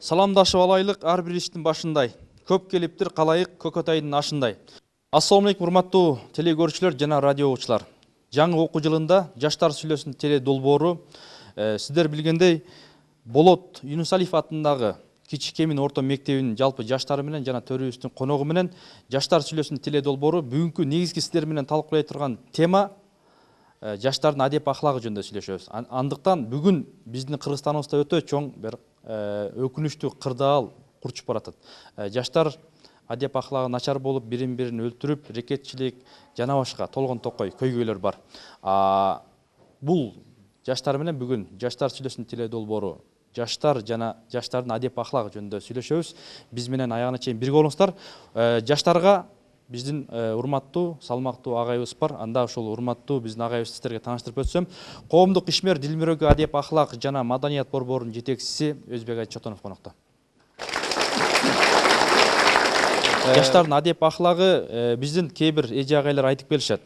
Саламдашып алайлык ар бир иштин башындай. Көп келиптир калайык көкөтайдын ашындай. Ассаламу алейкум урматтуу телекөрүүчүлөр жана радио угуучулар. Жаңы окуу жылында Жаштар сүйлөсүн теле долбоору сиздер билгендей Болот Юнусалиев атындагы Кичикемин орто мектебинин жалпы жаштары менен жана төрүбүздүн коногу менен Жаштар сүйлөсүн теле долбоору бүгүнкү негизги сиздер менен талкуулай турган тема жаштардын адеп аклагы жөнүндө сүйлөшөбүз. Андыктан бүгүн биздин Кыргызстаныбызда өтө чоң бир өкүнүчтүү кырдаал курчуп баратат. Жаштар адеп аклагы начар болуп, бирин-бирин өлтүрүп, рекетчилик жана башка толгон токой көйгөйлөр бар. Бул жаштар менен бүгүн Жаштар сүйлөсүн теле долбоору жаштар жана жаштардын адеп аклагы жөнүндө сүйлөшөбүз. Биз менен аягына чейин бирге болуңуздар. Жаштарга биздин урматтуу, салмактуу агайыбыз бар. Анда ошол урматтуу биздин агайыбызды сиздерге тааныштырып өтсөм, коомдук ишмер Дилмирөөгө адеп аклак жана маданият борборунун жетекчиси Өзбек Айтчотонов конокто. Жаштардын адеп аклагы биздин кээ бир эже агайлар айтып келишет.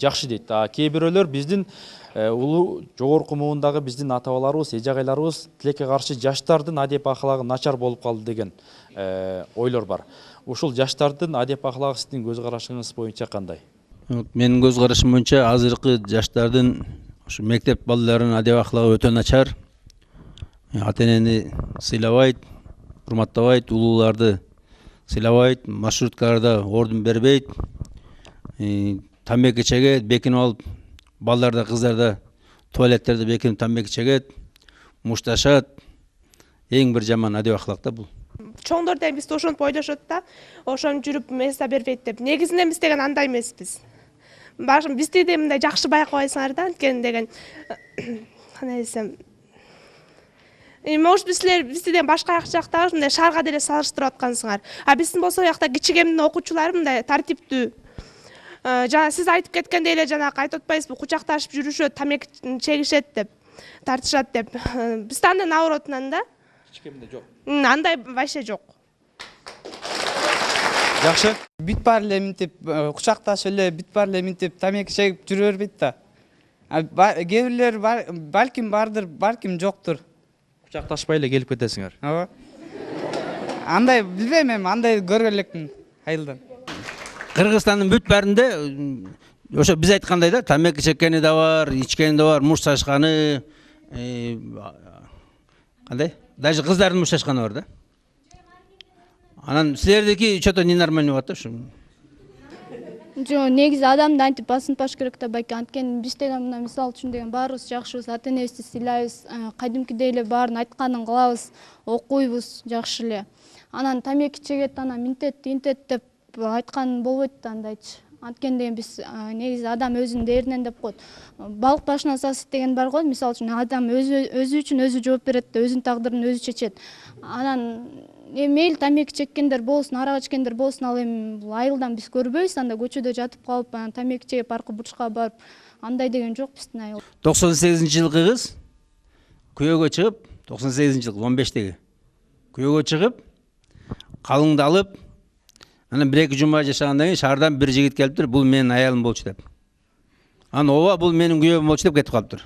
Жакшы дейт. Кээ бирөөлөр биздин улуу жогорку муундагы биздин ата бабаларыбыз, эже агайларыбыз тилекке каршы жаштардын адеп аклагы начар болуп калды деген ойлор бар. Ушул жаштардын адеп аклагы сиздин көз карашыңыз боюнча кандай? Менин көз карашым боюнча азыркы жаштардын ушу мектеп балдарынын адеп аклагы өтө начар. Ата энени сыйлабайт, урматтабайт, улууларды сыйлабайт, маршруткаларда ордун бербейт. Тамеки чегет, бекинип алып, балдарда, кыздарда туалеттерде бекинип тамеки чегет, мушташат. Эң бир жаман адеп аклак да бул. Чоңдор да бизди ошентип ойлошот да, ошентип жүрүп место бербейт деп. Негизинен биз деген андай эмеспиз. Бизди де мындай жакшы байкабайсыңар да, анткени деген кандай десем, может бизди деген башка жактагы мындай шаарга деле салыштырып аткансыңар. Биздин болсо уякта Кичикемдин окуучулары мындай тартиптүү. Жана сиз айтып кеткендей эле жана айтып атпайсызбы, кучакташып жүрүшөт, тамеки чегишет деп, тартышат деп. Бизде андай наоборотунан да. Кичикемде жок. Андай вообще жок. Жакшы. Бүт бар эле минтип кучакташып эле, бүт бар эле минтип тамеки чегип жүрө бербейт да. Кээ бирлер балким бардыр, балким жоктур. Кучакташпай эле келип кетесиңер. Ооба. Андай билбейм, эми андай көргөн элекмин айылдан. Кыргызстандын бүт баарында ошо биз айткандай да, тамеки чеккени да бар, ичкени да бар, мушташканы, кандай? Даже кыздардын мушташканы бар да. Анан силердики чото ненормальный болот да ушу. Жок, негизи адамды антип басынтпаш керек да байке. Анткени биз деген мына мисалы үчүн деген баарыбыз жакшыбыз, ата энебизди сыйлайбыз, кадимкидей эле баарын айтканын кылабыз, окуйбуз жакшы эле. Анан тамеки чегет, анан минтет, тинтет деп айткан болбойт да андайчы. Анткени деген биз негизи адам өзүнүн дээринен деп коет. Балык башына сасыт деген бар го, мисалы үчүн адам өзү үчүн өзү жооп берет да, өзүнүн тагдырын өзү чечет. Анан мейли тамеки чеккендер болсун, арак ичкендер болсун, ал эми бул айылдан биз көрбөйбүз, анда көчөдө жатып калып, анан тамеки чегип аркы бурчка барып, андай деген жок биздин айыл. 98-жылкы кыз күйөөгө чыгып, 98-жылкы 15-теги күйөөгө чыгып, калыңды алып, анан 1-2 жума жашагандан кийин шаардан бир жигит келиптир, бул менин аялым болчу деп. Анан ооба, бул менин күйөөм болчу деп кетип калыптыр.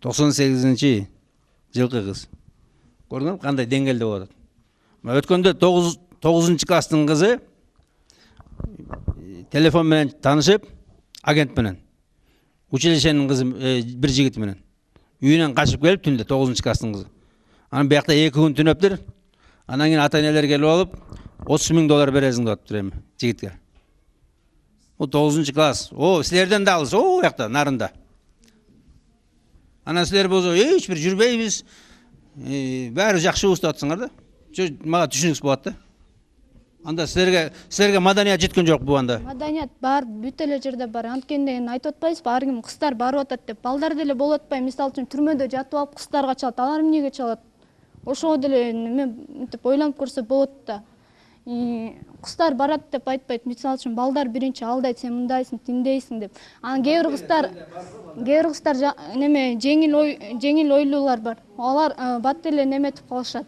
98-жылкы кыз. Көрдүңөрбү кандай деңгээлде болот. Өткөндө 9 класстын кызы телефон менен таанышып, агент менен, училищенин кызы бир жигит менен үйүнөн качып келип түндө 9 класстын кызы. Анан биякта 2 күн түнөптүр. Анан кийин ата энелер келип алып, $30,000 бересиң деп атыптыр эми жигитке. Бул 9 класс. Силерден да алыс, уякта нарында. Анан силер болсо эч бир жүрбөйбүз. Баары жакшыбыз деп атсыңар да. Мага түшүнүксүз болот да. Анда силерге маданият жеткен жок бу анда. Маданият бар, бүт эле жерде бар. Анткени деген айтып атпайсызбы, ар ким кыздар барып атат деп. Балдар деле болуп атпайбы, мисалы үчүн түрмөдө жатып алып кыздарга чалат. Алар эмнеге чалат? Ошого деле мынтип ойлонуп көрсө болот да. Кыздар барат деп айтпайт. Мисалы үчүн балдар биринчи алдайт, сен мындайсың, тиндейсиң деп. Анан кээ бир кыздар жеңил ойлуулар бар. Алар бат эле неметип калышат.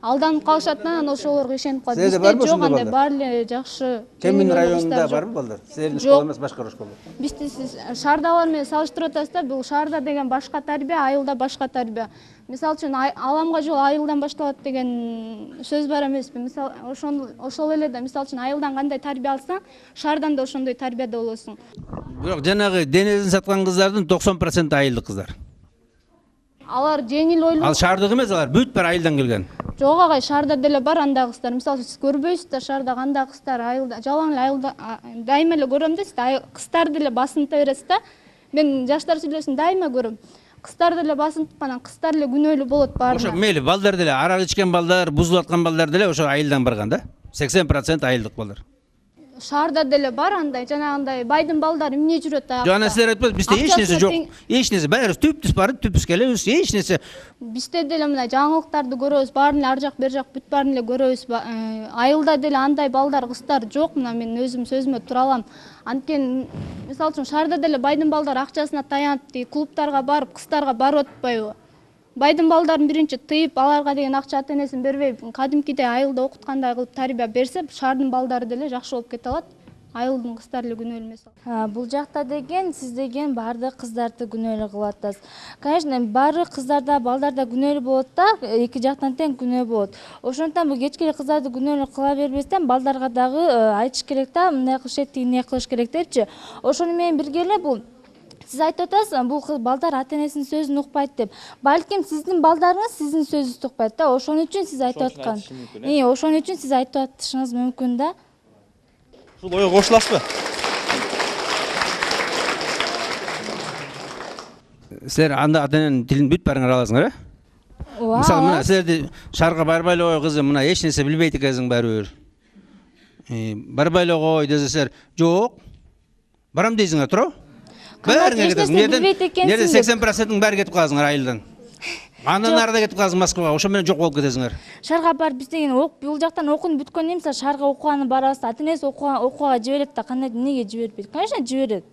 алданып калышат да, анан ошолорго ишенип калат. Силерде барбы Бизде жок, ошондой андай балдар? баары эле жакшы. Кемин көңүл ойлуу районунда кыздар жок. барбы балдар? Силердин Жок. школа эмес, башка школа. Бизде сиз шаардагылар менен салыштырып атасыз да, бул шаарда деген башка тарбия, айылда башка тарбия. Мисалы үчүн аламга жол айылдан башталат деген сөз бар эмеспи? Мисалы ошол эле да, мисалы үчүн айылдан кандай тарбия алсаң, шаардан да ошондой тарбияда болосуң. Бирок жанагы денесин саткан кыздардын 90% айылдык кыздар. Алар жеңил ойлуу. Ал шаардык эмес, алар бүт баары айылдан келген. Жок агай, шаарда деле бар андай кыздар. Мисалы сиз көрбөйсүз да, шаарда кандай кыздар айылда, жалаң эле айылда дайыма эле көрөм да, сиз кыздар деле басынта бересиз да. Мен жаштар сүйлөшүн дайыма көрөм. Кыздар деле басынтып анан кыздар эле күнөөлүү болот баарына. Ошо мейли балдар деле, арак ичкен балдар, бузулуп аткан балдар деле ошо айылдан барган да. 80% айылдык балдар. Шаарда деле бар андай, жанагындай байдын балдары эмне жүрөт аякта. Жана силер айтпайсызбы, бизде эч нерсе жок. Эч нерсе, баарыбыз түптүс барып, түпүс келебиз, эч нерсе. Бизде деле мына жаңылыктарды көрөбүз, баарын эле ар жак бер жак бүт баарын эле көрөбүз. Айылда деле андай балдар, кыздар жок. Мына мен өзүм сөзүмө тура алам. Анткени мисалы үчүн шаарда деле байдын балдары акчасына таянып, клубтарга барып, кыздарга барып атпайбы? Байдын балдарын биринчи тыйып, аларга деген акча ата-энесин бербей, кадимкидей айылда окуткандай кылып тарбия берсе, шаардын балдары деле жакшы болуп кете алат. Айылдын кыздары эле күнөөлүү эмес. Бул жакта деген сиз деген баардык кыздарды күнөөлүү кылып атасыз. Конечно, баары кыздарда, балдарда күнөөлүү болот да, эки жактан тең күнөө болот. Ошондуктан бул кечке кыздарды күнөөлүү кыла бербестен балдарга дагы айтыш керек да, мындай кылыш керек, эмне кылыш керек депчи. Ошону менен бирге эле бул сиз айтып атасыз, бул балдар ата-энесинин сөзүн укпайт деп. Балким сиздин балдарыңыз сиздин сөзүңүздү укпайт да, ошон үчүн сиз айтып аткан. Ошон үчүн сиз айтып атышыңыз мүмкүн да. Ушул ойго кошуласызбы? Силер анда ата-эненин тилин бүт баарыңар аласыңар, э? Мисалы мына силерди шаарга барбай эле кой кызым, мына эч нерсе билбейт экенсиң баарыбир. Барбай эле кой десе силер, жок. Барам дейсиңер, туурабы? Бәріңе кетесің. Нерде 80%-ның бәрі кетіп қаласыңар айылдан. Андан арада кетіп қаласың Москваға, ошо менен жок болуп кетесиңер. Шаарга барып биз деген бул жактан окууну бүткөндөн кийин шаарга окуганы барабыз. Ата-энеси окууга жиберет да, кандай эмнеге жибербейт? Конечно, жиберет.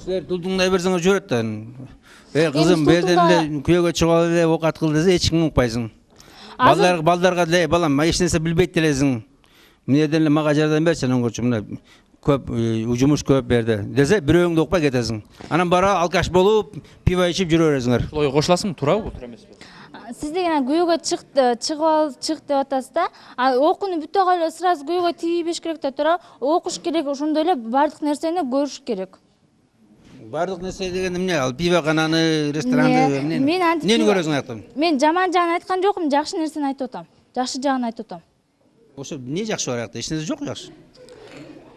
Силер тултуңдай берсеңер жиберет да. Кызым, берден эле күйөөгө чыгып ал эле окат кыл десе, эч ким укпайсың. Балдарга деле, балам, эч нерсе билбейт делесиң. Эмнеден эле мага жардам берчи, анан көрчү мына көп жумуш көп берди десе, бирөөңдү укпай кетесиң. Анан бара алкаш болуп, пиво ичип жүрө бересиңер. Ошол ойго кошуласыңбы, туурабы, туура эмеспи? Сиз деген күйөөгө чык деп атасыз да. Окууну бүтө калып сразу күйөөгө тийбеш керек да, туура. Окуш керек, ошондой эле баардык нерсени көрүш керек. Баардык нерсе деген эмне? Ал пивохананы, ресторанды эмне? Эмнени көрөсүң аяктан? Мен жаман жагын айткан жокмун, жакшы нерсени айтып атам. Жакшы жагын айтып атам. Ошо эмне жакшы бар аякта? Эч нерсе жок жакшы.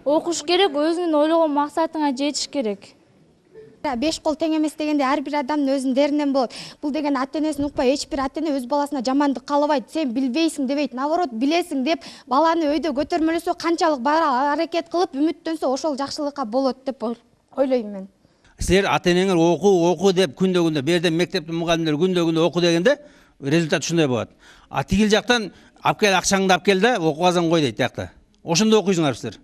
Окуш керек, өзүңүн ойлогон максатыңа жетиш керек. 5 кол тең эмес дегенде ар бир адамдын өзүнүн деринен болот. Бул деген ата-энесин укпай, эч бир ата-эне өз баласына жамандык каалабайт. Сен билбейсиң дебейт, наоборот, билесиң деп баланы өйдө көтөрмөлөсө, канчалык бара аракет кылып үмүттөнсө, ошол жакшылыкка болот деп ойлойм мен. Силер ата-энеңер окуу деп күндө берден мектептин мугалимдери күндө окуу дегенде результат ушундай болот. А тигил жактан алып кел, акчаңды алып кел да, окугазан кой дейт тиякта. Ошондо окуйсуңар силер.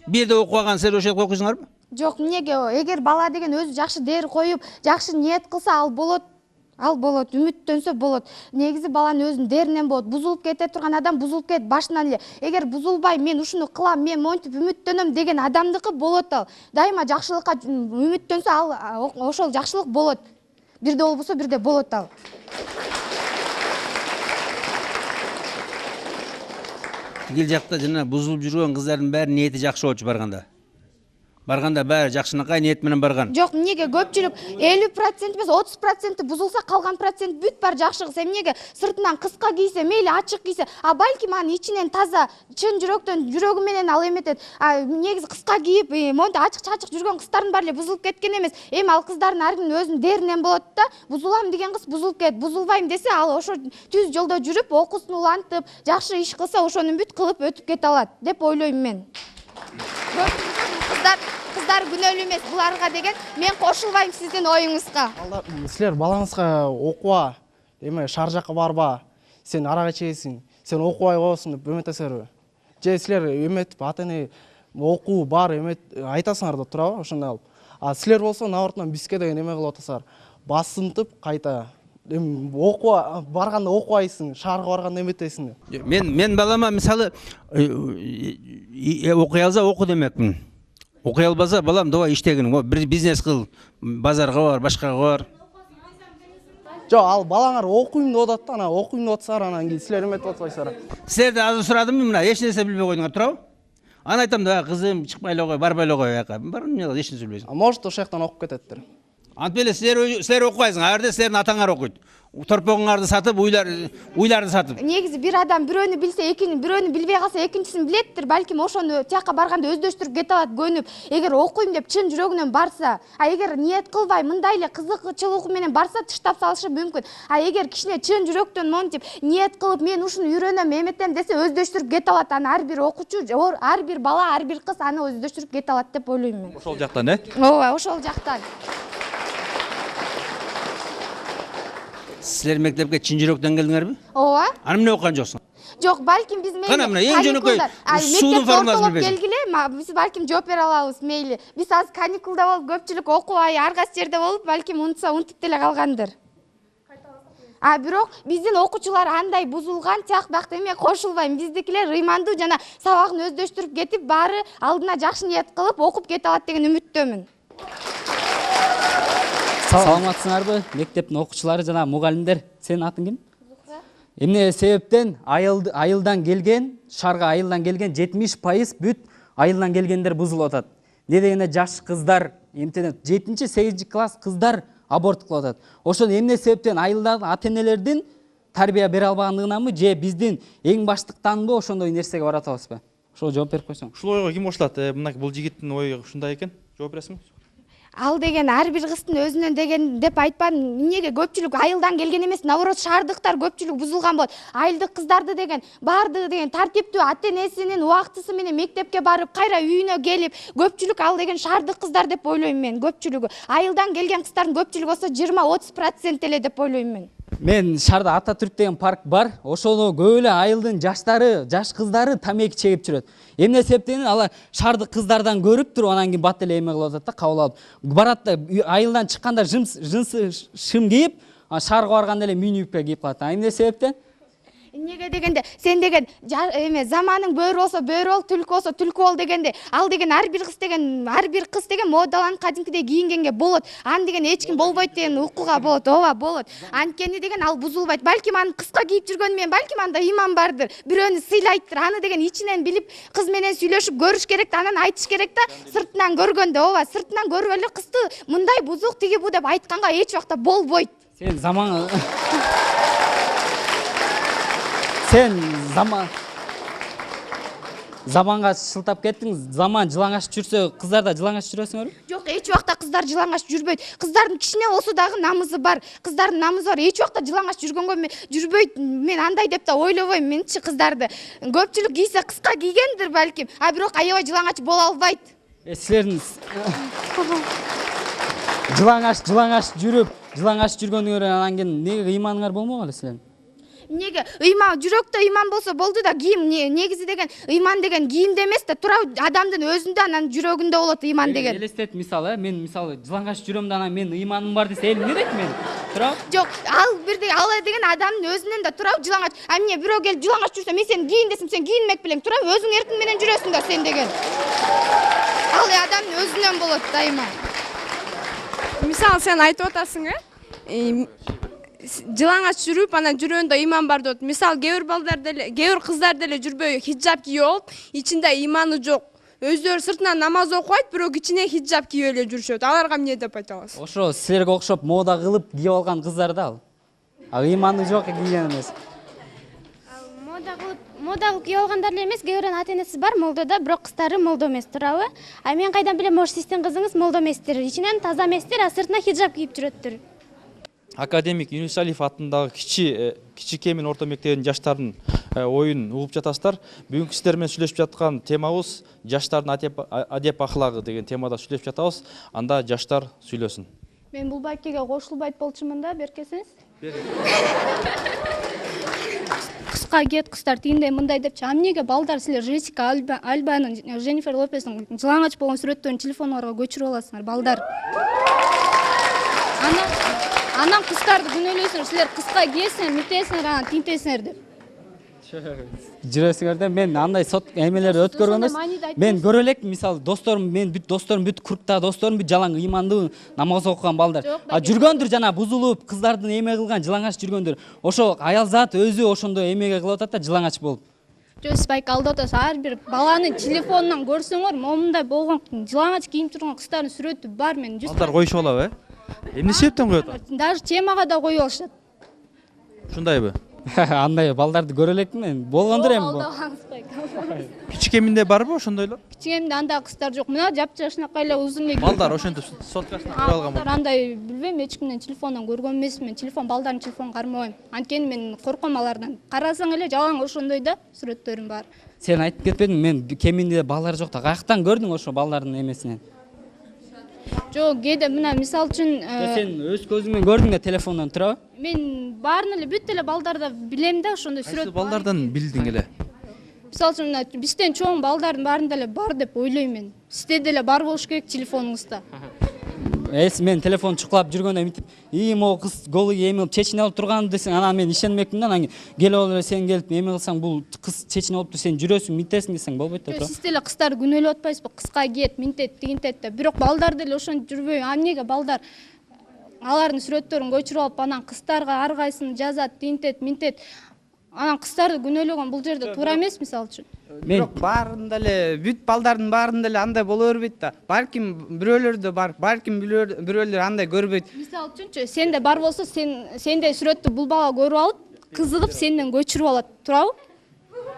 Бир жерде окуган силер ошол жерде окуйсуңарбы? Жок, эмнеге? Эгер бала деген өзү жакшы дээр коюп, жакшы ниет кылса, ал болот. Ал болот, үмүттөнсө болот. Негизи баланын өзүнүн деринен болот. Бузулуп кете турган адам бузулуп кет башынан эле. Эгер бузулбай, мен ушуну кылам, мен монтип үмүттөнөм деген адамдыкы болот ал. Дайыма жакшылыкка үмүттөнсө, ал ошол жакшылык болот. Бирде болбосо бирде болот ал. Тигил жакта жана бузулуп жүргөн кыздардын баары ниети жакшы болчу барганда. Барганда баары жакшынакай ниет менен барган. Жок, эмнеге көпчүлүк 50% эмес 30% бузулса, калган процент бүт бар жакшы кылса, эмнеге сыртынан кыска кийсе, мейли ачык кийсе, балким анын ичинен таза, чын жүрөктөн жүрөгү менен ал эметет. Негизи кыска кийип, монтип ачык жүргөн кыздардын баары эле бузулуп кеткен эмес. Эми ал кыздардын ар биринин өзүнүн деринен болот да. Бузулам деген кыз бузулуп кет, бузулбайм десе, ал ошо түз жолдо жүрүп, окуусун улантып, жакшы иш кылса, ошону бүт кылып өтүп кете алат деп ойлойм мен. Кыздар күнөөлүү эмес, буларга деген мен кошулбайм сиздин оюңузга. Силер балаңызга окуа, эме шаар жакка барба, сен арак ичесиң, сен окубай коесуң деп эметесиңерби? Же силер эметип ата-эне окуу бар эмет айтасыңар да, туурабы? Ошондой алып. Силер болсо наоборотунан бизге деген эме кылып атасыңар. Басынтып кайта окууга барганда окубайсың, шаарга барганда эметесиң. Мен балама мисалы окуй алса оку демекмин. Окуй албаса балам давай иштегин, бир бизнес кыл, базарга бар, башкага бар. Жок, ал балаңар окуйм деп атат да, ана окуйм деп атсалар, анан кийин силер эметип атпайсыздар. Силерде азыр сурадымбы, мына эч нерсе билбей койдуңар, туурабы? Аны айтам да, кызым, чыкпай эле кой, барбай эле кой аяка. Бар эмне кылат, эч нерсе билбейсиң. Может, ошол жактан окуп кететтир. Антип эле силер окубайсыңар, ал жерде силердин атаңар окуйт. Торпогуңарды сатып, уйларды сатып. Негизи бир адам бирөөнү билсе, бирөөнү билбей калса экинчисин билеттир. Балким ошону тияка барганда өздөштүрүп кете алат, көнүп. Эгер окуйм деп чын жүрөгүнөн барса, эгер ниет кылбай мындай эле кызыкчылык менен барса, тыштап салышы мүмкүн. Эгер кичине чын жүрөктөн монтип, ниет кылып, мен ушуну үйрөнөм, эметем десе, өздөштүрүп кете алат. Аны ар бир окуучу, ар бир бала, ар бир кыз аны өздөштүрүп кете алат деп ойлойм мен. Ошол жактан, Ооба, ошол жактан. Силер мектепке чын жүрөктөн келдиңерби? Ооба. Аны эмне окуган жоксуң? Жок, балким биз мейли. Кана мына эң жөнөкөй суунун формуласын билбейсиң. Келгиле, биз балким жооп бере алабыз, мейли. Биз азыр каникулда болуп, көпчүлүк окубай, ар кайсы жерде болуп, балким унутуп деле калгандыр. Бирок биздин окуучулар андай бузулган, тияк бакта эме кошулбайм. Биздикилер ыймандуу жана сабагын өздөштүрүп кетип, баары алдына жакшы ниет кылып, окуп кете алат деген үмүттөмүн. Саламатсыңарбы, мектептин окуучулары жана мугалимдер? Сенин атың ким? Эмне себептен айылдан келген, шаарга айылдан келген 70% бүт айылдан келгендер бузулуп атат. Не дегенде жаш кыздар, эмтене 7-8 класс кыздар аборт кылып атат. Ошол эмне себептен айылдагы ата-энелердин тарбия бере албагандыгынанбы, же биздин эң баштыктанбы ошондой нерсеге баратабызбы? Ошол жооп берип койсоң. Ушул ойго ким кошулат? Мына бул жигиттин ою ушундай экен. Жооп бересиңби? Ал деген ар бир кыздын өзүнөн деген деп айтпадым. Эмнеге көпчүлүк айылдан келген эмес, наоборот шаардыктар көпчүлүк бузулган болот. Айылдык кыздарды деген баардыгы деген тартиптүү ата-энесинин убактысы менен мектепке барып, кайра үйүнө келип, көпчүлүк ал деген шаардык кыздар деп ойлойм мен, көпчүлүгү. Айылдан келген кыздардын көпчүлүгү болсо 20-30% эле деп ойлойм мен. Мен шаарда Ататүрк деген парк бар. Ошону көп эле айылдын жаштары, жаш кыздары тамеки чегип жүрөт. Эмне себептен алар шаардык кыздардан көрүп туруп, анан кийин бат эле эме кылып атат да, кабыл алып. Барат да айылдан чыкканда жынсы шым кийип, шаарга барганда эле мини юбка кийип калат. Эмне себептен? Эмнеге дегенде, сен деген эме заманның бөөрү болсо бөөрү бол, түлкү болсо түлкү бол дегенде, ал деген ар бир кыз деген модаланып кадимкидей кийингенге болот. Аны деген эч ким болбойт деген укуга болот. Ооба, болот. Анткени деген ал бузулбайт. Балким аны кыска кийип жүргөнү менен, балким анда ыйман бардыр. Бирөөнү сыйлайттыр. Аны деген ичинен билип, кыз менен сүйлөшүп көрүш керек да, анан айтыш керек да. Сыртынан көргөндө, ооба, сыртынан көрүп эле кызды мындай бузук, тиги бу деп айтканга эч убакта болбойт. Сен заманга шылтап кеттиң. Заман жылаңашып жүрсө, кыздар да жылаңашып жүрөсүңөрбү? Жок, эч убакта кыздар жылаңашып жүрбөйт. Кыздардын кичине болсо дагы намызы бар. Кыздардын намызы бар. Эч убакта жылаңашып жүргөнгө жүрбөйт. Мен андай деп да ойлобойм менчи кыздарды. Көпчүлүк кийсе кыска кийгендир балким, бирок аябай жылаңачып боло албайт. Силердин жылаңашып жүргөндүңөр анан кийин эмнеге ыйманыңар болмогон эле силердин? Эмнеге? Ыйман, жүрөктө ыйман болсо болду да, кийим негизи деген ыйман деген кийимде эмес да, тура адамдын өзүндө, анан жүрөгүндө болот ыйман деген. Элестет мисалы, мен мисалы жылаңашып жүрөм да, анан мен ыйманым бар десе, эмне дейт мен? Тура? Жок, ал деген адамдын өзүнөн да тура жылаңач. Эмне бирөө келип жылаңашып жүрсө, мен сени кийин десем, сен кийинмек белең. Тура өзүң эркиң менен жүрөсүң да сен деген. Ал адамдын өзүнөн болот дайыма. Мисалы сен айтып атасың, жылаңач жүрүп, анан жүрөндө ыйман бар деп. Мисалы кээ бир кыздар деле жүрбөй хиджаб кийип алып, ичинде ыйманы жок. Өздөрү сыртынан намаз окуйт, бирок ичине хиджаб кийип эле жүрүшөт. Аларга эмне деп айта аласыз? Ошо силерге окшоп мода кылып кийип алган кыздар да ал. Ыйманы жок кийген эмес. Мода кийип алгандар эле эмес, кээ бирөөнүн ата-энеси бар молдода, бирок кыздары молдо эмес, туурабы? Мен кайдан билем, может сиздин кызыңыз молдо эместир, ичинен таза эместир, сыртына хиджаб кийип жүрөттүр. Академик Юнусалиев атындагы кичи мен орто мектебинин жаштардын оюн угуп жатасыздар. Бүгүнкү сиздер менен сүйлөшүп жаткан темабыз жаштардын адеп аклагы деген темада сүйлөшүп жатабыз. Анда жаштар сүйлөсүн. Мен бул байкеге кошулбайт болчумун да, беркесиңиз. Кыска кет кыздар тигиндей мындай депчи. Эмнеге балдар силер Джессика Альбанын, Дженнифер Лопестин жылаңач болгон сүрөттөрүн телефонуларга көчүрүп аласыңар, балдар. Анан кыздарды күнөөлөйсүңөр, силер кыска кийесиңер, митесиңер, анан тинтесиңер деп. Жүрөсүңөр да мен андай сот эмелерди өткөргөн эмес. Мен көрө элекмин, мисалы досторум, мен бүт досторум, бүт курктагы досторум бүт жалаң ыймандуу намаз окуган балдар. Жүргөндүр жана бузулуп, кыздардын эме кылган жылаңач жүргөндүр. Ошо аял зат өзү ошондой эмеге кылып атат да жылаңач болуп. Жок, сиз байке алдап атасыз. Ар бир баланын телефонунан көрсөңөр, момундай болгон жылаңач кийип турган кыздардын сүрөтү бар мен. Балдар коюшуп алабы, Эмне себептен коюп атат? Даже темага да коюп алышат. Ушундайбы? Андай балдарды көрө элекмин мен. Болгондур эми бул. Алдабаңыз байке. Кичикеминде барбы ошондойлор? Кичигемде андай кыздар жок. Мына жапжашынакай эле узун эле. Балдар ошентип соткасына коюп алган Балдар андай билбейм, эч кимден телефондон көргөн эмесмин. Телефон балдардын телефонун кармабайм. Анткени мен корком алардан. Карасаң эле жалаң ошондой да сүрөттөрүм бар. Сен айтып кетпедиң, мен кеминде балдар жок да. Каяктан көрдүң ошо балдардын эмесинен? Жок, кээде мына мисалы үчүн Сен өз көзүңмен көрдүң да телефондон турабы? мен баарын эле бүт эле балдарда билем да ошондой сүрөт. Кайсы балдардан билдиң эле? Мисалы үчүн мына бизден чоң балдардын баарында эле бар деп ойлойм мен. Сизде деле бар болуш керек телефонуңузда. Мен телефон чукулап жүргөндө мынтип, могу кыз голый эме чечине алып турган десең, анан мен ишенмекмин да, анан келип алып эле сен келип эме кылсаң, бул кыз чечине алыптыр, сен жүрөсүң, минтесиң десең болбойт да. Сиз деле кыздарды күнөөлөп атпайсызбы? Кыска киет, минтет, тигинтет деп. Бирок балдар деле ошентип жүрбөйбү. Эмнеге балдар алардын сүрөттөрүн көчүрүп алып, анан кыздарга ар кайсын жазат, тигинтет, минтет. Анан кыздарды күнөөлөгөн бул жерде туура эмес, мисалы үчүн. Бирок баарында эле бүт балдардын баарында эле андай боло бербейт да. Балким бирөөлөрдө бар, балким бирөөлөр андай көрбөйт. Мисалы үчүнчү, сенде бар болсо, сенде сүрөттү бул бала көрүп алып, кызыгып сенден көчүрүп алат. Туурабы?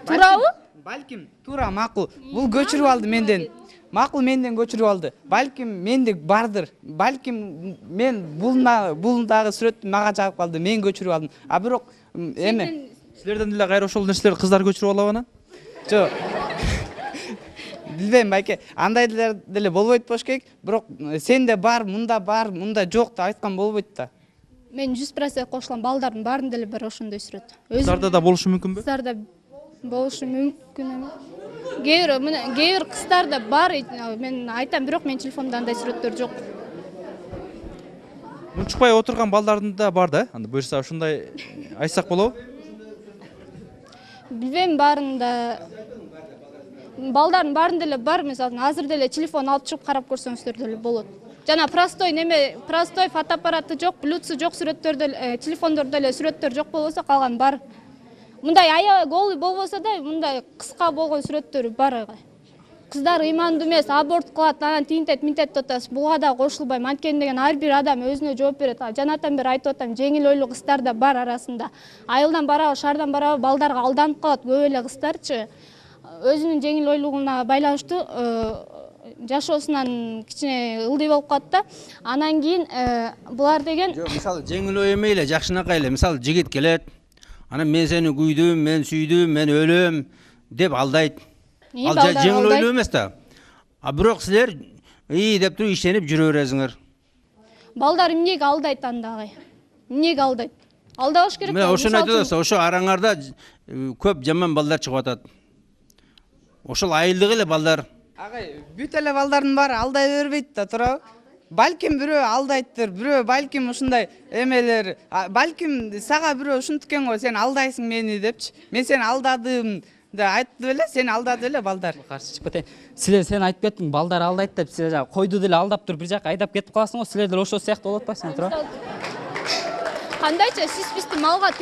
Туурабы? Балким туура, макул. Бул көчүрүп алды менден. Макул, менден көчүрүп алды. Балким менде бардыр. Балким мен булундагы сүрөттү мага жагып калды, мен көчүрүп алдым. А бирок эме Силерден деле кайра ошол нерселерди кыздар көчүрүп алабы анан? жок. Билбейм байке, андай деле болбойт болуш керек. Бирок сенде бар, мында жок деп айткан болбойт да. Мен 100% кошулам, балдардын баарында деле бар ошондой сүрөт. Кыздарда да болушу мүмкүнбү? Кыздарда болушу мүмкүн эмес. Кээ бир кыздарда бар, мен айтам, бирок менин телефондо андай сүрөттөр жок. Мунчукпай отурган балдардын да бар да, анда буюрса ушундай айтсак болобу? Билбейм, баарында балдардын баарында эле бар, мисалы азыр деле телефон алып чыгып карап көрсөңүздөр деле болот. Жана простой фотоаппараты жок, блютуз жок сүрөттөрдө, телефондордо эле сүрөттөр жок болбосо, калган бар. Мындай аял голый болбосо да, мындай кыска болгон сүрөттөрү бар. Кыздар ыймандуу эмес, аборт кылат, анан тигинтет, минтет деп атасыз. Буга да кошулбайм. Анткени деген ар бир адам өзүнө жооп берет. Жанатан бери айтып атам, жеңил ойлуу кыздар да бар арасында. Айылдан барабы, шаардан барабы, балдарга алданып калат көп эле кыздарчы. Өзүнүн жеңил ойлугуна байланыштуу жашоосунан кичине ылдый болуп калат да. Анан кийин булар деген Мисалы жеңил ой эме эле, жакшынакай эле. Мисалы жигит келет, анан мен сени күйдүм, мен сүйдүм, мен өлөм деп алдайт. Ал жеңил ойлуу эмес да. А бирок силер деп туруп ишенип жүрө бересиңер. Балдар эмнеге алдайт андагы? Эмнеге алдайт? Алдабаш керек. Мен ошону айтып атасыз, ошо араңарда көп жаман балдар чыгып атат. Ошол айылдык эле балдар. Агай, бүт эле балдардын баары алдай бербейт да, туурабы? Балким бирөө алдайттыр, бирөө балким ушундай эмелер, балким сага бирөө ушинткен го, сен алдайсың мени депчи. Мен сени алдадым деп айтты беле, сени алдады беле балдар. Каршы чыгып кетейин. Силер сен айтып кеттиң, балдар алдайт деп, силер жана койду деле алдап туруп бир жака айдап кетип каласың го, силер деле ошол сыяктуу болуп атпайсыңар, туурабы? Кандайча сиз бизди малга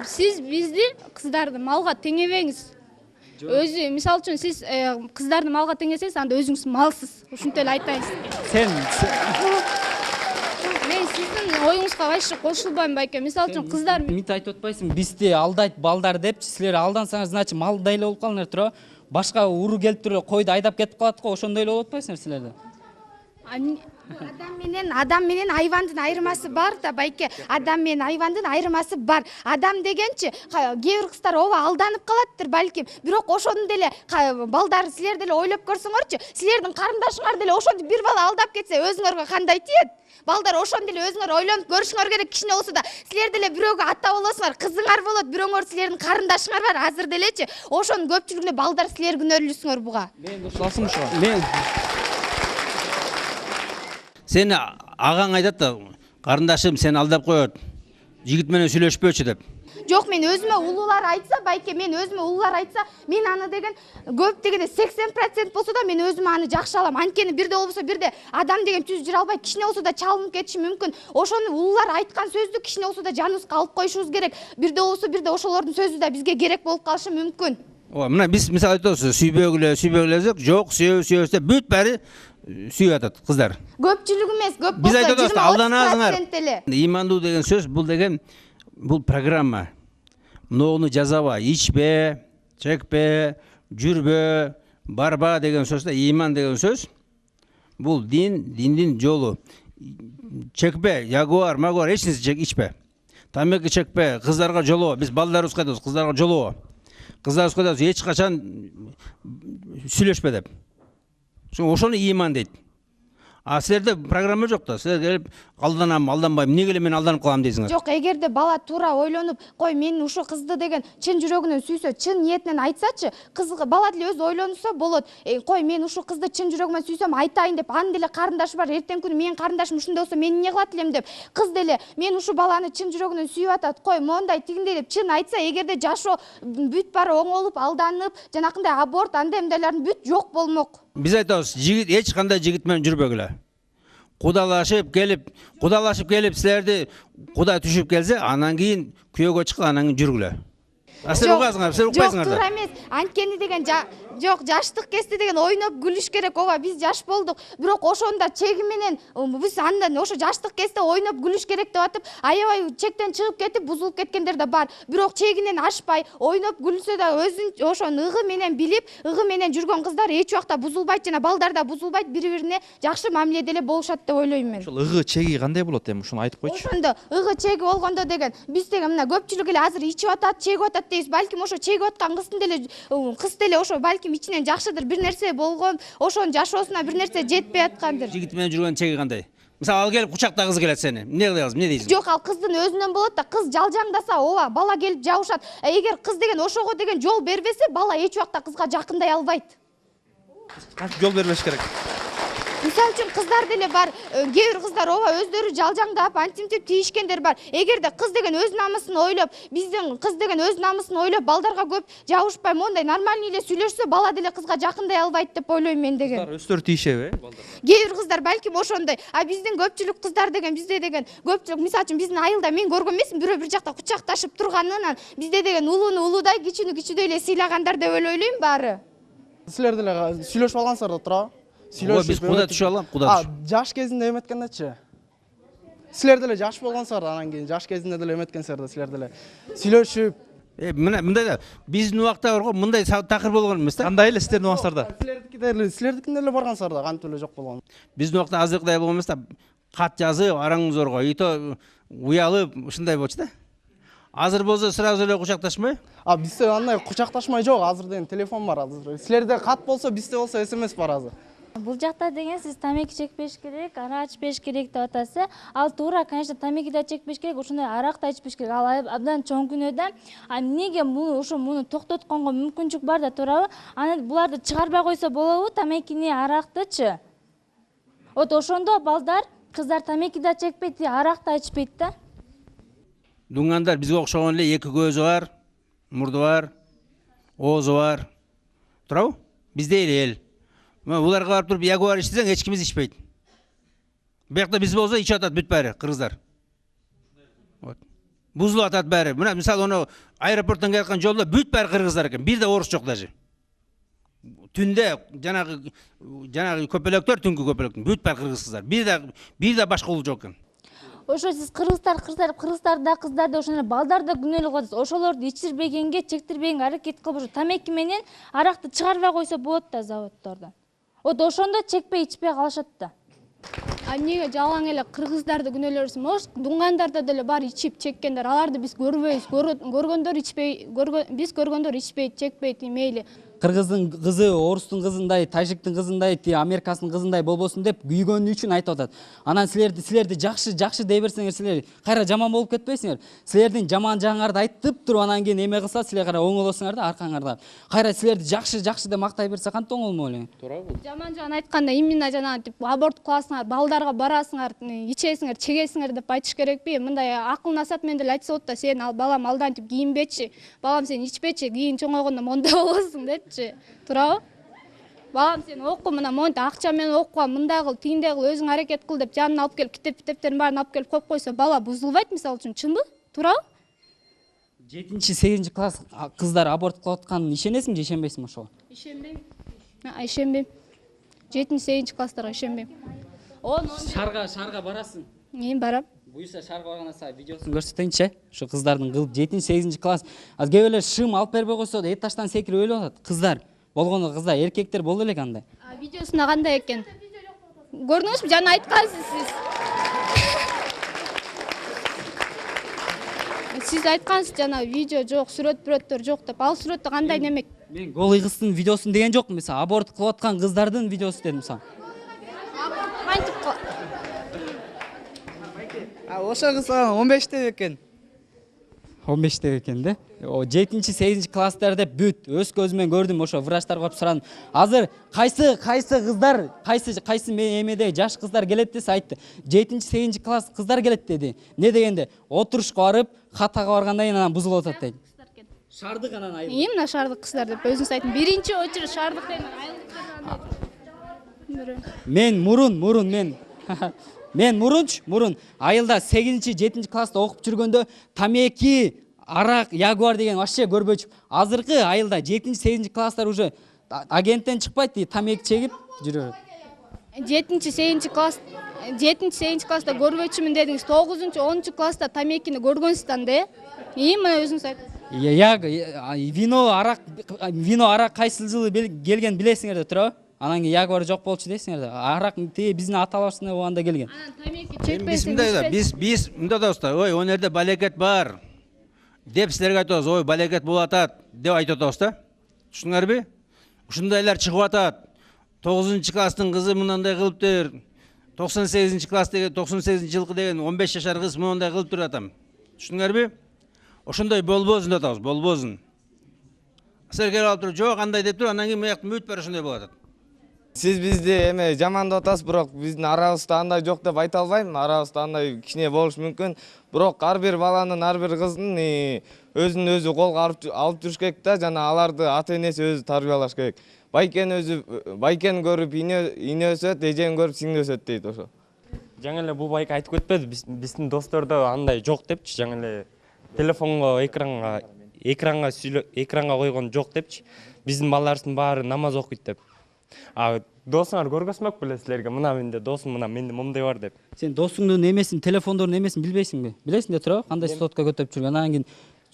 сиз бизди кыздарды малга теңебеңиз. Өзү, мисалы үчүн сиз кыздарды малга теңесеңиз, анда өзүңүз малсыз. Ушинтип эле айтайын сизге. Мен сиздин оюңузга кайшы кошулбайм байке. Мисалы үчүн кыздар мынтип айтып атпайсың, бизди алдайт балдар депчи, силер алдансаңар, значит малдай эле болуп калыңар, туурабы? Башка уру келип туруп койду айдап кетип калат го, ошондой эле болуп атпайсыңар силерде? Адам менен айвандын айырмасы бар да байке. Адам менен айвандын айырмасы бар. Адам дегенчи кээ бир кыздар ооба алданып калаттыр балким. Бирок ошону деле балдар силер деле ойлоп көрсөңөрчү. Силердин карындашыңар деле ошентип бир бала алдап кетсе, өзүңөргө кандай тиет? Балдар ошону деле өзүңөр ойлонуп көрүшүңөр керек. Кичине болсо да силер деле бирөөгө ата болосуңар, кызыңар болот, бирөөңөр силердин карындашыңар бар азыр делечи. Ошонун көпчүлүгүнө балдар силер күнөөлүүсүңөр буга. Мен кошуласың ушуга. Сени агаң айтат да, Карындашым сени алдап коет. Жигит менен сүйлөшпөчү деп. Жок, мен өзүмө улуулар айтса, байке, мен өзүмө улуулар айтса, мен аны деген көп дегенде 80% болсо да мен өзүм аны жакшы алам. Анткени бирде болбосо бирде адам деген түз жүрө албайт, кичине болсо да чалынып кетиши мүмкүн. Ошону улуулар айткан сөздү кичине болсо да жаныбызга алып коюшубуз керек. Бирде болбосо бирде ошолордун сөзү да бизге керек болуп калышы мүмкүн. Мына биз мисалы айтабыз, сүйбөгүлө жок, сүйөбүз деп бүт баары сүйүп атат кыздар. Көпчүлүк эмес, көп Биз болсо айтабыз, алданасыңар. 20-30% эле. Имандуу деген сөз бул программа. Ноуну жазаба, ичпе, чекпе, жүрбө, барба деген сөз да иман деген сөз. Бул диндин жолу. Чекпе, ягуар, магуар эч нерсе ичпе. Тамеки чекпе, кыздарга жолоо. Биз балдарыбызга айтабыз, кыздарга жолоо. Кыздарыбызга айтабыз, эч качан сүйлөшпө деп. Ошону иман дейт. А силерде программа жок да. Силер келип алданам, алданбайм. Эмнеге эле мен алданып калам дейсиңер. Жок, эгерде бала туура ойлонуп, кой мен ушу кызды деген чын жүрөгүнөн сүйсө, чын ниетинен айтсачы, кызга бала деле өзү ойлонса болот. Кой мен ушу кызды чын жүрөгүмөн сүйсөм, айтайын деп, анын деле карындашы бар. Эртең күнү менин карындашым ушундай болсо мен эмне кылат элем деп. Кыз деле мен ушу баланы чын жүрөгүнөн сүйүп атат. Кой мондай тигиндей деп чын айтса, эгерде жашоо бүт баары оңолуп, алданып, жанакындай аборт, андай эмдейлердин бүт жок болмок. Биз айтабыз, жигит эч кандай жигит менен жүрбөгүлө. Кудалашып келип силерди Кудай түшүп келсе, анан кийин күйөөгө чыккан, анан кийин жүргүлө. Силер угасыңар, силер укпайсыңар да. Жок, туура эмес. Анткени деген жок, жаштык кести деген ойноп күлүш керек. Ооба, биз жаш болдук, бирок ошондо чеги менен биз андан ошо жаштык кезде ойноп күлүш керек деп атып, аябай чектен чыгып кетип, бузулуп кеткендер да бар. Бирок чегинен ашпай, ойноп күлсө да өзүн ошону ыгы менен билип, ыгы менен жүргөн кыздар эч убакта бузулбайт жана балдар да бузулбайт, бири-бирине жакшы мамиледе эле болушат деп ойлойм мен. Ошол ыгы чеги кандай болот эми ушуну айтып койчу. Ошондо ыгы чеги болгондо деген биз деген мына көпчүлүк эле азыр ичип атат, чегип атат дейбиз. Балким ошо чегип аткан кыз деле ошо балким ичинен жакшыдыр, бир нерсе болгон, ошонун жашоосуна бир нерсе жетпей аткандыр. Жигит менен жүргөн чеги кандай? Мисалы ал келип кучактагысы келет сени. Эмне кыласың? Эмне дейсиң? Жок, ал кыздын өзүнөн болот да, кыз жалжаңдаса, ооба, бала келип жабышат. Эгер кыз деген ошого деген жол бербесе, бала эч убакта кызга жакындай албайт. Кантип жол бербеш керек? Мисалы үчүн кыздар деле бар, кээ бир кыздар ооба өздөрү жалжаңдап, антимтип тийишкендер бар. Эгерде кыз деген өз намысын ойлоп, биздин кыз деген өз намысын ойлоп, балдарга көп жабышпай, мондай нормальный эле сүйлөшсө, бала деле кызга жакындай албайт деп ойлойм мен деген. Кыздар өздөрү тийишеби, балдар? Кээ бир кыздар балким ошондой. А биздин көпчүлүк кыздар деген бизде деген көпчүлүк, мисалы үчүн биздин айылда мен көргөн эмесмин, бирөө бир жакта кучакташып турганынан бизде деген улууну улуудай, кичүүнү кичүүдөй эле сыйлагандар деп ойлойм баары. Силер деле сүйлөшүп алгансыздар да, туура? Биз куда түшүп алам, куда түшүп. Жаш кезинде эметкендечи. Силер деле жаш болгонсуңар, анан кийин жаш кезинде деле эметкенсиңер да, силер деле сүйлөшүп. Мындай да, биздин убакта бар го, мындай такыр болгон эмес да. Кандай эле сиздердин убактарда? Силердикинде эле баргансыздар да, кантип эле жок болгон. Биздин убакта азыркыдай болгон эмес да. Кат жазып, араң зорго, ито уялып, ушундай болчу да. Азыр болсо сразу эле кучакташмай? Бизде андай кучакташмай жок, азыр деген телефон бар азыр. Силерде кат болсо, бизде болсо SMS бар азыр. Бул жакта деген сиз тамеки чекпеш керек, ара ичпеш керек деп атасыз. Ал туура, конечно, тамеки да чекпеш керек, ошондой арак да ичпеш керек. Ал абдан чоң күнөөдө. Эмнеге муну токтотконго мүмкүнчүлүк бар да, туурабы? Аны буларды чыгарбай койсо болобу, тамекини, арактычы? Ошондо балдар, кыздар тамеки да чекпейт, арак да ичпейт да. Дуңгандар бизге окшогон эле эки көзү бар, мурду бар, оозу бар. Туурабы? Бизде эле эл. Буларга барып туруп ягуар ичсең, эч кимиз ичпейт. Биякта биз болсо ичип атат бүт баары кыргыздар. Бузулуп атат баары. Мына мисалы оно аэропорттон келаткан жолдо бүт баары кыргыздар экен. Бир да орус жок даже. Түндө жанагы көпөлөктөр, түнгү көпөлөктөр бүт баары кыргыз кыздар. Бир да башка ул жок экен. Ошо сиз кыргыздарда кыздарды ошондо балдар да күнөөлүү кылып атасыз. Ошолорду ичирбегенге, чектирбегенге аракет кылып, тамеки менен аракты чыгарбай койсо болот да заводдордон. Ошондо чекпей ичпей калышат да. Эмнеге жалаң эле кыргыздарды күнөөлөрсүң? Мош дуңгандарда деле бар ичип чеккендер. Аларды биз көрбөйбүз. Көргөндөр ичпей, биз көргөндөр ичпейт, чекпейт, мейли. кыргыздын кызы орустун кызындай, тажиктин кызындай, америкасын кызындай болбосун деп күйгөнү үчүн айтып атат. Анан силерди жакшы дей берсеңер, силер кайра жаман болуп кетпейсиңер. Силердин жаман жагыңарды айтып туруп анан кийин эме кылса, силер кайра оңолосуңар да аркаңарда. Кайра силерди жакшы деп мактай берсе кантип оңолмок эле? Туурабы? Жаман жагын айтканда именно жана аборт кыласыңар, балдарга барасыңар, ичесиңер, чегесиңер деп айтыш керекпи? Мындай акыл насаат менен деле айтса болот да, сен балам алдантип кийинбечи, балам сен ичпечи, кийин чоңойгондо мондай болосуң депчи. Туурабы? Балам сен оку, мына монтип акча менен окуга, мындай кыл, тигиндей кыл, өзүң аракет кыл деп жанына алып келип, китептердин баарын алып келип коюп койсо, бала бузулбайт мисалы үчүн, чынбы? Туурабы? 7-8 класс кыздар аборт кылып атканын ишенесиң же ишенбейсиң ошого? Ишенбейм. Ишенбейм. 7-8 класстарга ишенбейм. Шарга барасың. Мен барам. Буюрса шарга баргандан сага видеосун көрсөтөйүнчү. Шу кыздардын 7-8 класс. Az кээ эле шым алып бербей койсо да этаждан секирип өлүп атат. Кыздар. Болгондо кыздар, эркектер болду эле андай. Видеосунда кандай экен? Көрдүңүзбү? Жана айткансыз сиз. Сиз айткансыз жана видео жок, сүрөттөр жок деп. Ал сүрөттө кандай немек? Мен голый кыздын видеосун деген жокмун. Мисалы аборт кылып аткан кыздардын видеосу дедим мисалы. Кантип Ошо кыз 15-те экен. 15-те экен да. 7-8 класстар деп бүт өз көзүмөн көрдүм, ошо врачтарга барып сурадым. Азыр кайсы кыздар, кайсы мен эмеде жаш кыздар келет десе айтты. 7-8 класс кыздар келет деди. Не дегенде, отурушка барып, хатага баргандан кийин анан бузулуп атат дейт. Шардык анан айыл. Эмне шардык кыздар деп өзүңүз айттың. Биринчи очередь шардык дейм. Мен мурун Мен мурун айылда 8-7 класста окуп жүргөндө тамеки, арак, ягуар деген вообще көрбөчүм. Азыркы айылда 7-8 класстар уже агенттен чыкпайт, тамеки чегип жүрөт. 7-8 класста көрбөчүмүн дедиңиз. 9-10 класста тамекини көргөнсүз анда. Эмне өзүңүз айтасыз? Вино, арак кайсы жылы келген билесиңер да, туурабы? Анан кийин ягуар жок болчу дейсиңер да. Арак биздин аталарыбыздын убагында келген. Анан тамеки чекпесиң. Биз мында достор, ой, өнерде балекет бар деп силерге айтабыз, ой, балекет болуп атат деп айтып атабыз да. Түшүндүңөрбү? Ушундайлар чыгып атат. 9-класстын кызы мындай кылыптыр. 98-класс деген 98-жылкы деген 15 жашар кыз мындай кылыптыр атам. Түшүндүңөрбү? Ошондой болбосун деп атабыз, болбосун. Силер келип алып туруп, жок андай деп туруп, анан кийин мыяктын бүт баары ошондой болуп атат. Сиз бизди эме жамандап атасыз, бирок биздин арабызда андай жок деп айта албайм. Арабызда андай кичине болуш мүмкүн. Бирок ар бир баланын, ар бир кыздын өзүн өзү колго алып жүрүш керек да, жана аларды ата-энеси өзү тарбиялаш керек. Байкени көрүп ине өсөт, эжени көрүп сиңди өсөт дейт ошо. Жаңы эле бул байка айтып кетпеди, биздин достордо андай жок депчи, жаңы эле телефонго, экранга койгон жок депчи. Биздин балдарыбыздын баары намаз окуйт деп. Досуңар көргөзмөк беле силерге, мына менде досум, мына менде момундай бар деп. Сен досуңдун эмесин, телефондордун эмесин билбейсиңби? Билесиң да, туурабы? Кандай сотка көтөп жүргөн. Анан кийин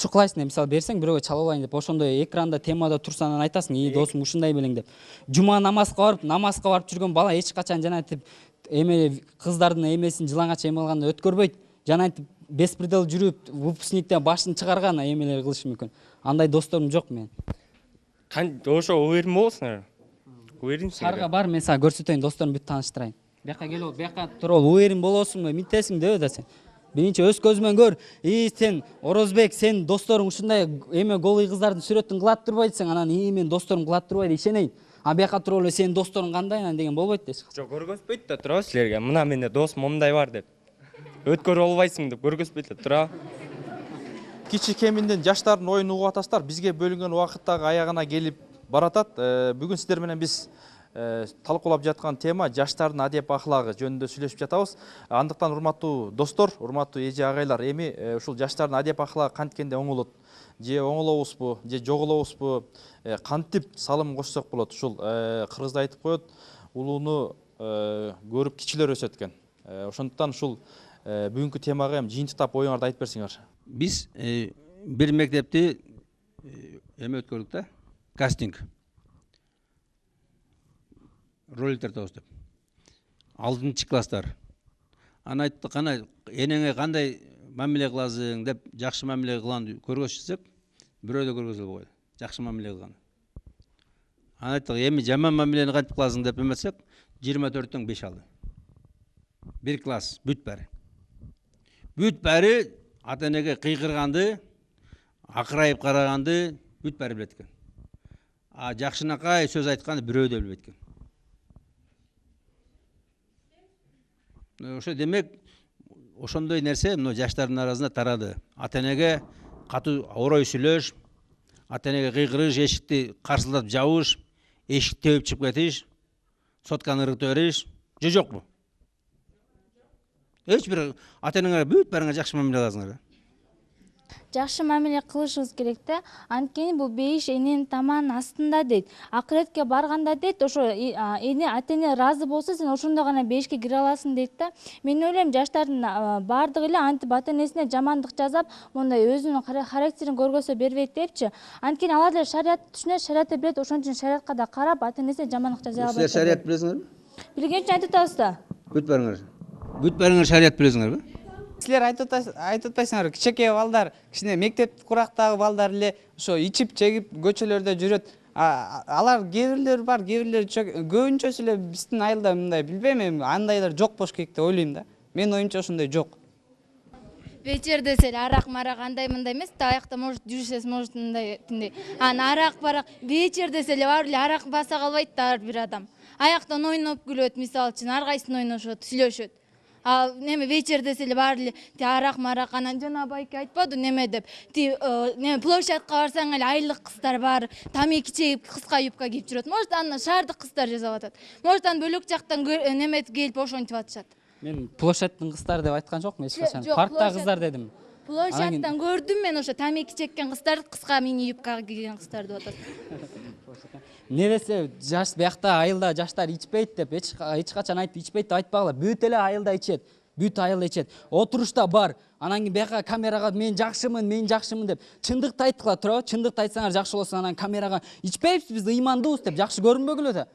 чукулайсың, мисалы берсең, бирөөгө чалып алайын деп, ошондой экранда темада турса анан айтасың, досум ушундай белең деп. Жума намазга барып жүргөн бала эч качан жана айтып эме кыздардын эмесин жылаңач эме кылганда өткөрбөйт. Жана айтып беспредел жүрүп, выпускниктен башын чыгарган эмелер кылышы мүмкүн. Андай досторум жок мен. Ошо уверен болосуңар? Уверен Шарга бар, мен сага көрсөтөйүн, досторум бүт тааныштырайын. Бияка келип, бияка туруп, уверен болосуңбу, митесиң дебе да сен. Биринчи өз көзүмөн көр. Сен Орозбек, сен досторуң ушундай эме голый кыздардын сүрөтүн кылат турбайсың, анан мен досторум кылат турбайт ишенейин. Бияка туруп эле сенин досторуң кандай анан деген болбойт да. Жок, көргөзбөйт да, туурабы силерге. Мына менде досум момундай бар деп. Өткөрүп албайсың деп көргөзбөйт да, туурабы? Кичи кеминден жаштардын оюн угуп атасыздар. Бизге бөлүнгөн убакыттагы аягына келип баратат. Бүгүн сиздер менен биз талкуулап жаткан тема жаштардын адеп аклагы жөнүндө сүйлөшүп жатабыз. Андыктан урматтуу достор, урматтуу эже агайлар, эми ушул жаштардын адеп аклагы канткенде оңолот? Же оңолобузбу, же жоголобузбу? Кантип салым кошсок болот? Ушул кыргызда айтып коет, улууну көрүп кичилер өсөт экен. Ошондуктан ушул бүгүнкү темага эми жыйынтыктап оюңарды айтып берсиңер. Биз бир мектепти эме өткөрдүк да, кастинг. Роликтер табыз деп. 6-чы класстар. Аны айттык, ана энеңе кандай мамиле кыласың деп, жакшы мамиле кылганды көргөзсөк, бирөө да көргөзө албай койду. Жакшы мамиле кылган. Аны айттык, эми жаман мамилени кантип кыласың деп эметсек, 24-төн 5 алды. Bir класс бүт бәри. Бүт бәри ата энеге кыйкырганды, акырайып караганды бүт бәри билет экен. А жакшынакай сөз айтканды бирөө да билбейт экен. Ошо демек, ошондой нерсе мына жаштардын арасында тарады. Ата энеге катуу орой сүйлөш, ата энеге кыйкырыш, эшикти карсылдап жабыш, эшик тебип чыгып кетиш, сотканы ыргытып бериш, жокпу? Эч бир ата энеңе бүт баарыңа жакшы мамиле кыласыңар. Жакшы мамиле кылышыбыз керек да. Анткени бул бейиш эненин таманын астында дейт. Акыретке барганда дейт, ошо эне ата эне ыраазы болсо сен ошондо гана бейишке кире аласың дейт да. Мен ойлойм, жаштардын бардыгы эле антип ата энесине жамандык жасап, мондай өзүнүн характерин көргөзө бербейт депчи. Анткени алар да шариатты түшүнөт, шариатты билет, ошон үчүн шариатка да карап ата энесине жамандык жасай албайт. Силер шариат билесиңерби? Билген үчүн айтып атабыз да. Бүт баарыңар шариат билесиңерби? Силер айтып атпайсыңарбы, кичинекей балдар, кичине мектеп курактагы балдар эле ошо ичип чегип көчөлөрдө жүрөт. Алар кээ бирлери бар, кээ бирлери көбүнчөсү эле биздин айылда мындай билбейм, эми андайлар жок болуш керек деп ойлойм да. Менин оюмча ошондой жок. Вечер десе эле арак-марак андай мындай эмес, аякта может жүрсөз, может мындай тиндей. Арак-барак вечер десе эле баары эле арак баса калбайт да ар бир адам. Аяктан ойноп күлөт, мисалы үчүн ар кайсын ойношот, сүйлөшөт. Неме вечер десе эле баары эле арак-марак, анан жана байке айтпады неме деп. Неме площадка барсаң эле айлык кыздар баары тамеки чегип кыска юбка кийип жүрөт. Может аны шаардык кыздар жасап атат. Может аны бөлөк жактан неме келип ошентип атышат. Мен площадтын кыздар деп айткан жокмун эч качан. Парктагы кыздар дедим. Площадтан көрдүм мен ошо тамеки чеккен кыздарды, кыска мини юбка кийген кыздар деп атат. Не десе жаш биякта айылда жаштар ичпейт деп эч качан айтып ичпейт деп айтпагыла. Бүт эле айылда ичет. Бүт айыл ичет. Отурушта бар. Анан кийин бияка камерага мен жакшымын деп чындыкты айткыла туурабы? Чындыкты айтсаңар жакшы болсун, анан камерага ичпейбиз, биз ыймандуубуз деп жакшы көрүнбөгүлө да.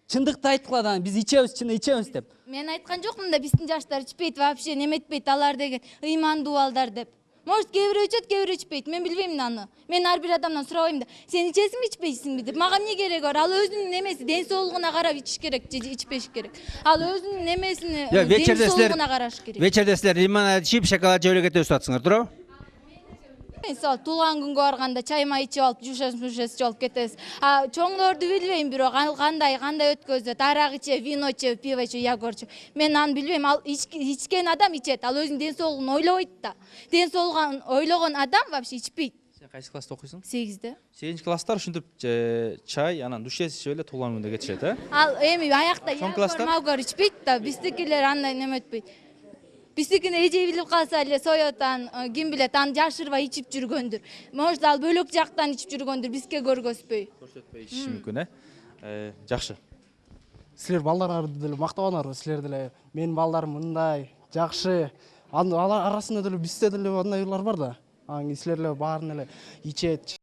Чындыкты айткыла да, биз ичебиз, чын ичебиз деп. Мен айткан жокмун да биздин жаштар ичпейт, вообще неметпейт алар деген ыймандуу балдар деп. Может, кээ бирөө ичет, кээ бирөө ичпейт. Мен билбейм аны. Мен ар бир адамдан сурабайм да. Сен ичесиңби, ичпейсиңби деп. Мага эмне кереги бар? Ал өзүнүн немеси, ден соолугуна карап ичиш керек, же ичпеш керек. Ал өзүнүн немесини, ден соолугуна караш керек. Вечерде силер лимонад ичип, шоколад жеп эле кетип атасыңар, туурабы? Мисалы, туулган күнгө барганда чай май ичип алып, жушес жеп алып кетебиз. Чоңдорду билбейм, бирок кандай өткөзөт, арак иче, вино иче, пиво иче, ягорчу. Мен аны билбейм. Ал ичкен адам ичет, ал өзүнүн ден соолугун ойлобойт да. Ден соолугун ойлогон адам вообще ичпейт. Сен кайсы класста окуйсуң? 8-де. 8-класстар ушинтип чай, анан душес ичип эле туулган күндө кетишет, Ал эми аякта ягор ичпейт да, биздикилер андай неметпейт. Биздикини эже билип калса эле соётан, ким билет, аны жашырбай ичип жүргөндүр. Может, ал бөлөк жактан ичип жүргөндүр, бизге көргөзбөй. Көрсөтпөй ичиши мүмкүн, Жакшы. Силер балдарыңарды деле мактабаңарбы, силер деле менин балдарым мындай жакшы. Алар арасында деле бизде деле андайлар бар да. Силер эле баарын эле ичет.